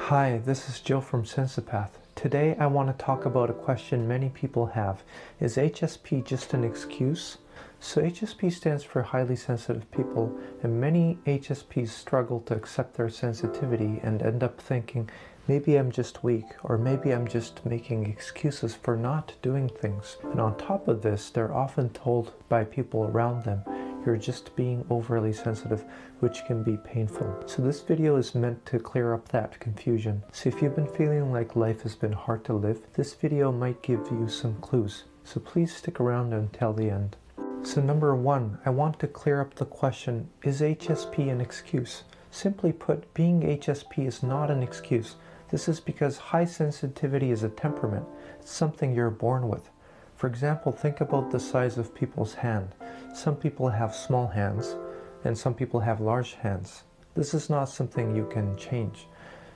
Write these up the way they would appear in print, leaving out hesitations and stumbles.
Hi, this is Joe from Sensipath. Today I want to talk about a question many people have. Is HSP just an excuse? So HSP stands for highly sensitive people, and many HSPs struggle to accept their sensitivity and end up thinking, maybe I'm just weak, or maybe I'm just making excuses for not doing things. And on top of this, they're often told by people around them, you're just being overly sensitive, which can be painful. So this video is meant to clear up that confusion. So if you've been feeling like life has been hard to live, this video might give you some clues. So please stick around until the end. So number one, I want to clear up the question, is HSP an excuse? Simply put, being HSP is not an excuse. This is because high sensitivity is a temperament. It's something you're born with. For example, think about the size of people's hand. Some people have small hands, and some people have large hands. This is not something you can change.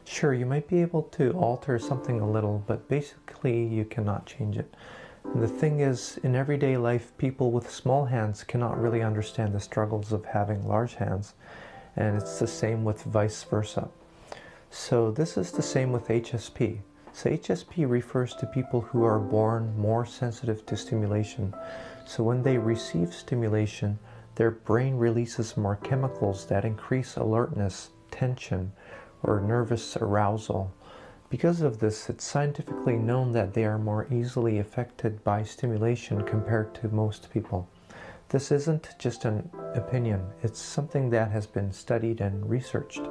Sure, you might be able to alter something a little, but basically you cannot change it. And the thing is, in everyday life, people with small hands cannot really understand the struggles of having large hands, and it's the same with vice versa. So this is the same with HSP. So HSP refers to people who are born more sensitive to stimulation. So when they receive stimulation, their brain releases more chemicals that increase alertness, tension, or nervous arousal. Because of this, it's scientifically known that they are more easily affected by stimulation compared to most people. This isn't just an opinion, it's something that has been studied and researched.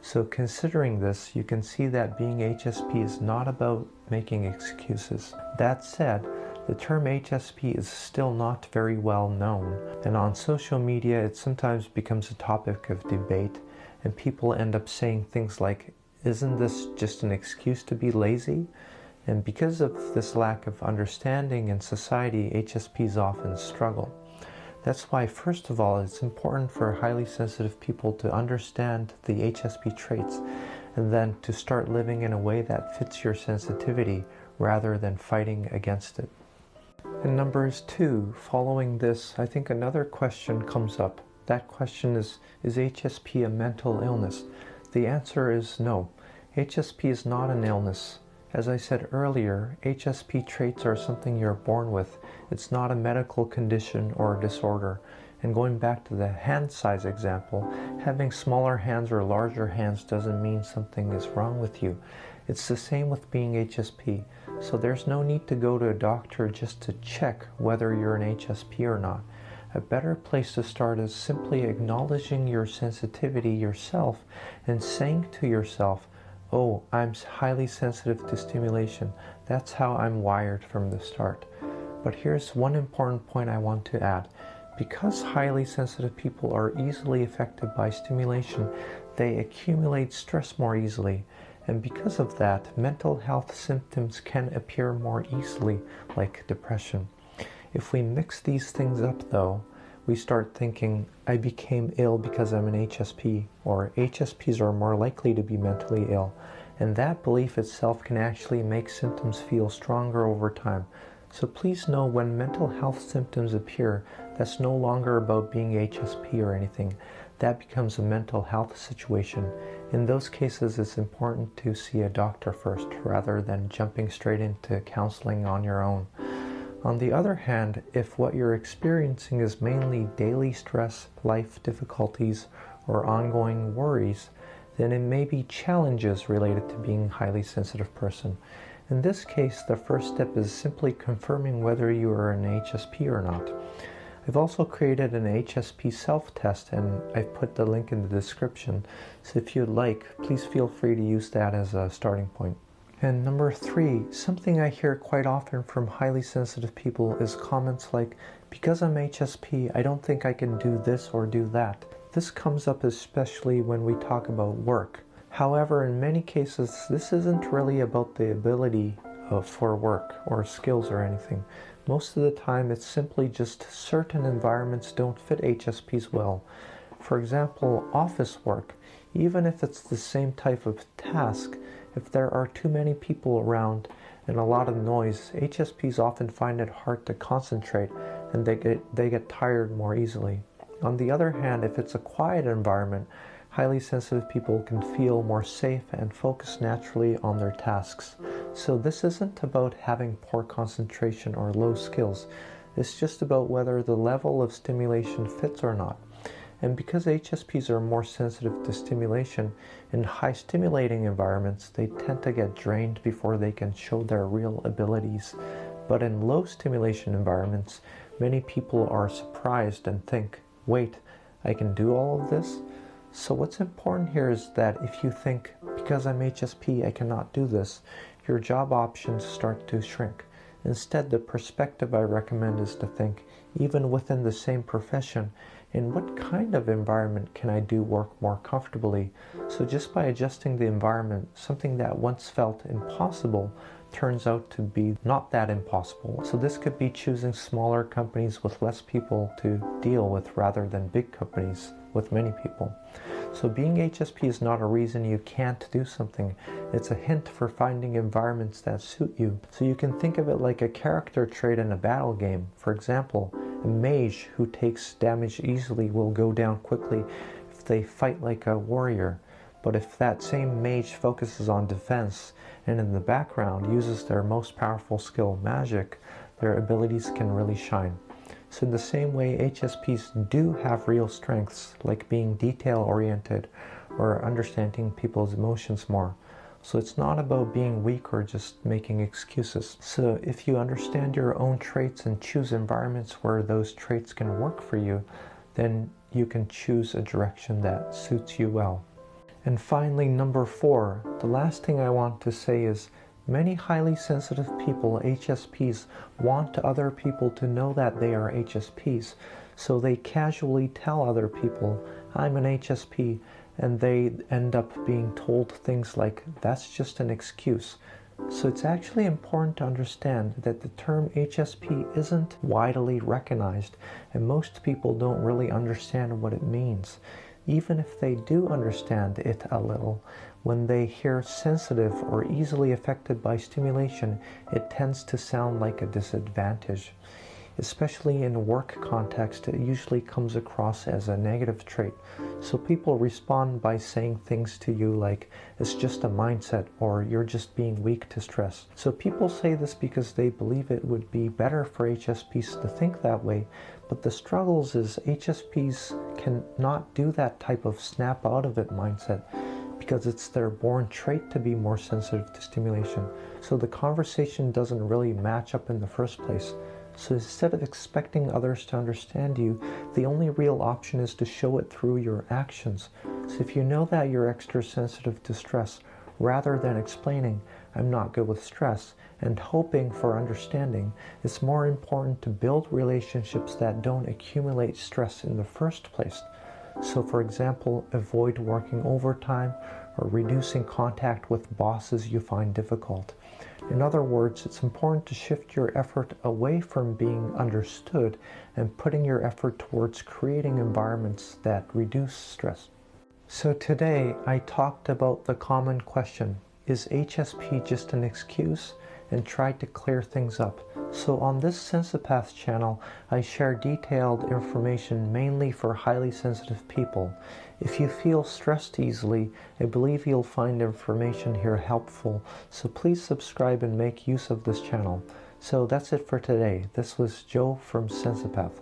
So considering this, you can see that being HSP is not about making excuses. That said, the term HSP is still not very well known, and on social media it sometimes becomes a topic of debate, and people end up saying things like, isn't this just an excuse to be lazy? And because of this lack of understanding in society, HSPs often struggle. That's why, first of all, it's important for highly sensitive people to understand the HSP traits and then to start living in a way that fits your sensitivity rather than fighting against it. And number two, following this, I think another question comes up. That question is HSP a mental illness? The answer is no. HSP is not an illness. As I said earlier, HSP traits are something you're born with. It's not a medical condition or disorder. And going back to the hand size example, having smaller hands or larger hands doesn't mean something is wrong with you. It's the same with being HSP. So there's no need to go to a doctor just to check whether you're an HSP or not. A better place to start is simply acknowledging your sensitivity yourself and saying to yourself, oh, I'm highly sensitive to stimulation. That's how I'm wired from the start. But here's one important point I want to add. Because highly sensitive people are easily affected by stimulation, they accumulate stress more easily. And because of that, mental health symptoms can appear more easily, like depression. If we mix these things up though, we start thinking, I became ill because I'm an HSP, or HSPs are more likely to be mentally ill. And that belief itself can actually make symptoms feel stronger over time. So please know when mental health symptoms appear, that's no longer about being HSP or anything. That becomes a mental health situation. In those cases, it's important to see a doctor first, rather than jumping straight into counseling on your own. On the other hand, if what you're experiencing is mainly daily stress, life difficulties, or ongoing worries, then it may be challenges related to being a highly sensitive person. In this case, the first step is simply confirming whether you are an HSP or not. I've also created an HSP self-test, and I've put the link in the description, so if you'd like, please feel free to use that as a starting point. And number three, something I hear quite often from highly sensitive people is comments like, because I'm HSP, I don't think I can do this or do that. This comes up especially when we talk about work. However, in many cases, this isn't really about the ability for work or skills or anything. Most of the time, it's simply just certain environments don't fit HSPs well. For example, office work. Even if it's the same type of task, if there are too many people around and a lot of noise, HSPs often find it hard to concentrate and they get tired more easily. On the other hand, if it's a quiet environment, highly sensitive people can feel more safe and focus naturally on their tasks. So this isn't about having poor concentration or low skills. It's just about whether the level of stimulation fits or not. And because HSPs are more sensitive to stimulation, in high stimulating environments, they tend to get drained before they can show their real abilities. But in low stimulation environments, many people are surprised and think, wait, I can do all of this? So what's important here is that if you think, because I'm HSP, I cannot do this, your job options start to shrink. Instead, the perspective I recommend is to think, even within the same profession, in what kind of environment can I do work more comfortably? So just by adjusting the environment, something that once felt impossible turns out to be not that impossible. So this could be choosing smaller companies with less people to deal with rather than big companies with many people. So being HSP is not a reason you can't do something. It's a hint for finding environments that suit you. So you can think of it like a character trait in a battle game. For example, a mage who takes damage easily will go down quickly if they fight like a warrior. But if that same mage focuses on defense and in the background uses their most powerful skill, magic, their abilities can really shine. So in the same way, HSPs do have real strengths, like being detail-oriented or understanding people's emotions more. So it's not about being weak or just making excuses. So if you understand your own traits and choose environments where those traits can work for you, then you can choose a direction that suits you well. And finally, number 4, the last thing I want to say is many highly sensitive people, HSPs, want other people to know that they are HSPs. So they casually tell other people, I'm an HSP, and they end up being told things like, that's just an excuse. So it's actually important to understand that the term HSP isn't widely recognized, and most people don't really understand what it means. Even if they do understand it a little, when they hear sensitive or easily affected by stimulation, it tends to sound like a disadvantage. Especially in work context, it usually comes across as a negative trait. So people respond by saying things to you like, it's just a mindset, or you're just being weak to stress. So people say this because they believe it would be better for HSPs to think that way, but the struggles is HSPs cannot do that type of snap out of it mindset because it's their born trait to be more sensitive to stimulation. So the conversation doesn't really match up in the first place. So instead of expecting others to understand you, the only real option is to show it through your actions. So if you know that you're extra sensitive to stress, rather than explaining, I'm not good with stress, and hoping for understanding, it's more important to build relationships that don't accumulate stress in the first place. So for example, avoid working overtime or reducing contact with bosses you find difficult. In other words, it's important to shift your effort away from being understood and putting your effort towards creating environments that reduce stress. So today I talked about the common question, is HSP just an excuse? And tried to clear things up. So on this Sensipath channel, I share detailed information mainly for highly sensitive people. If you feel stressed easily, I believe you'll find information here helpful, so please subscribe and make use of this channel. So that's it for today. This was Joe from Sensipath.